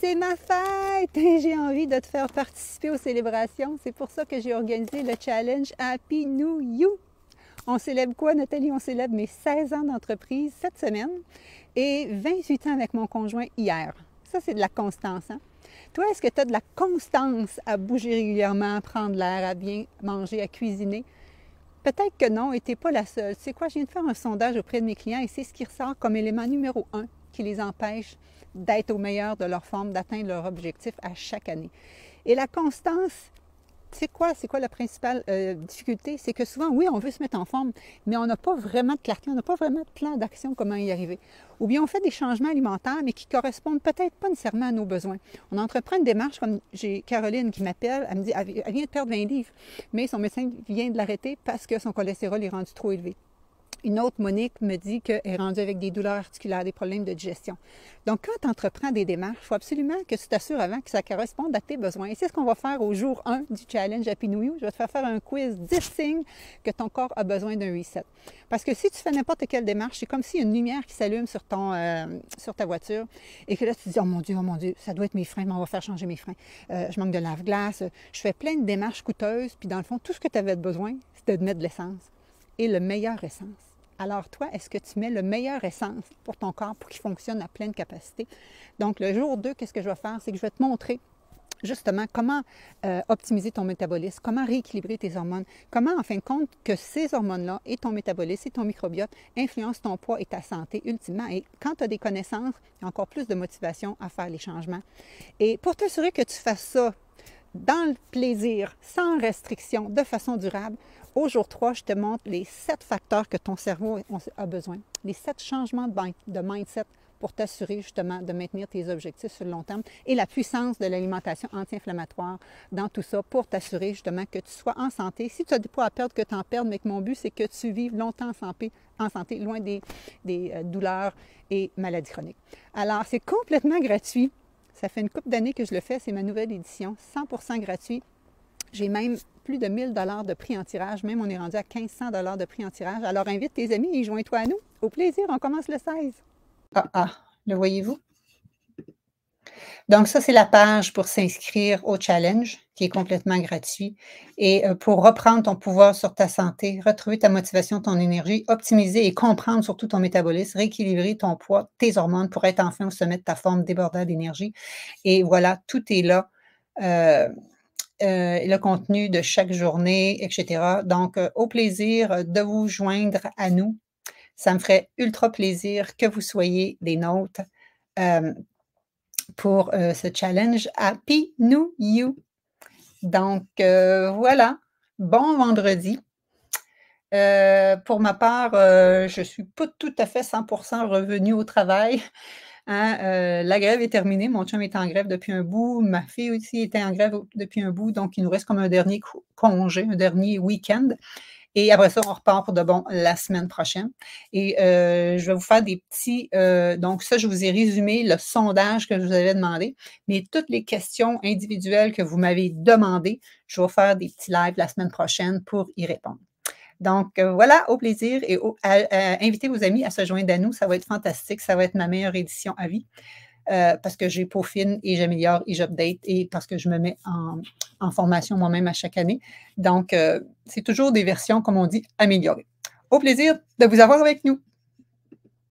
c'est ma fête et j'ai envie de te faire participer aux célébrations. C'est pour ça que j'ai organisé le challenge Happy New You. On célèbre quoi, Nathalie? On célèbre mes 16 ans d'entreprise cette semaine et 28 ans avec mon conjoint hier. Ça, c'est de la constance, hein? Toi, est-ce que tu as de la constance à bouger régulièrement, à prendre l'air, à bien manger, à cuisiner? Peut-être que non et tu n'es pas la seule. Tu sais quoi, je viens de faire un sondage auprès de mes clients et c'est ce qui ressort comme élément numéro 1 qui les empêche d'être au meilleur de leur forme, d'atteindre leur objectif à chaque année. Et la constance, c'est quoi la principale difficulté? C'est que souvent, oui, on veut se mettre en forme, mais on n'a pas vraiment de clarté, on n'a pas vraiment de plan d'action comment y arriver. Ou bien on fait des changements alimentaires, mais qui correspondent peut-être pas nécessairement à nos besoins. On entreprend une démarche, comme j'ai Caroline qui m'appelle, elle me dit, elle vient de perdre 20 livres, mais son médecin vient de l'arrêter parce que son cholestérol est rendu trop élevé. Une autre, Monique, me dit qu'elle est rendue avec des douleurs articulaires, des problèmes de digestion. Donc, quand tu entreprends des démarches, il faut absolument que tu t'assures avant que ça corresponde à tes besoins. Et c'est ce qu'on va faire au jour 1 du challenge Happy New You. Je vais te faire un quiz 10 signes que ton corps a besoin d'un reset. Parce que si tu fais n'importe quelle démarche, c'est comme s'il y a une lumière qui s'allume sur ta voiture et que là, tu te dis, oh mon Dieu, ça doit être mes freins, mais on va faire changer mes freins. Je manque de lave-glace. Je fais plein de démarches coûteuses. Puis dans le fond, tout ce que tu avais besoin, c'était de mettre de l'essence. Et le meilleur essence. Alors toi, est-ce que tu mets le meilleur essence pour ton corps pour qu'il fonctionne à pleine capacité? Donc le jour 2, qu'est-ce que je vais faire? C'est que je vais te montrer justement comment optimiser ton métabolisme, comment rééquilibrer tes hormones, comment en fin de compte que ces hormones-là et ton métabolisme et ton microbiote influencent ton poids et ta santé ultimement. Et quand tu as des connaissances, il y a encore plus de motivation à faire les changements. Et pour t'assurer que tu fasses ça dans le plaisir, sans restriction, de façon durable, au jour 3, je te montre les 7 facteurs que ton cerveau a besoin, les 7 changements de mindset pour t'assurer justement de maintenir tes objectifs sur le long terme et la puissance de l'alimentation anti-inflammatoire dans tout ça pour t'assurer justement que tu sois en santé. Si tu as des poids à perdre, que tu en perdes, mais que mon but, c'est que tu vives longtemps en santé loin des douleurs et maladies chroniques. Alors, c'est complètement gratuit. Ça fait une couple d'années que je le fais, c'est ma nouvelle édition, 100% gratuit. J'ai même plus de 1000 $ de prix en tirage, même on est rendu à 1500 $ de prix en tirage. Alors invite tes amis et joins-toi à nous. Au plaisir, on commence le 16. Le voyez-vous? Donc ça, c'est la page pour s'inscrire au challenge qui est complètement gratuit. Et pour reprendre ton pouvoir sur ta santé, retrouver ta motivation, ton énergie, optimiser et comprendre surtout ton métabolisme, rééquilibrer ton poids, tes hormones pour être enfin au sommet de ta forme débordante d'énergie. Et voilà, tout est là. Le contenu de chaque journée, etc. Donc, au plaisir de vous joindre à nous. Ça me ferait ultra plaisir que vous soyez des nôtres pour ce challenge Happy New You. Donc, voilà. Bon vendredi. Pour ma part, je ne suis pas tout à fait 100% revenue au travail. Hein, la grève est terminée. Mon chum est en grève depuis un bout. Ma fille aussi était en grève depuis un bout. Donc, il nous reste comme un dernier congé, un dernier week-end. Et après ça, on repart pour de bon la semaine prochaine. Et je vais vous faire des petits... donc ça, je vous ai résumé le sondage que je vous avais demandé. Mais toutes les questions individuelles que vous m'avez demandées, je vais faire des petits lives la semaine prochaine pour y répondre. Donc, voilà, au plaisir et invitez vos amis à se joindre à nous. Ça va être fantastique. Ça va être ma meilleure édition à vie parce que j'ai peaufine et j'améliore et j'update et parce que je me mets en formation moi-même à chaque année. Donc, c'est toujours des versions, comme on dit, améliorées. Au plaisir de vous avoir avec nous.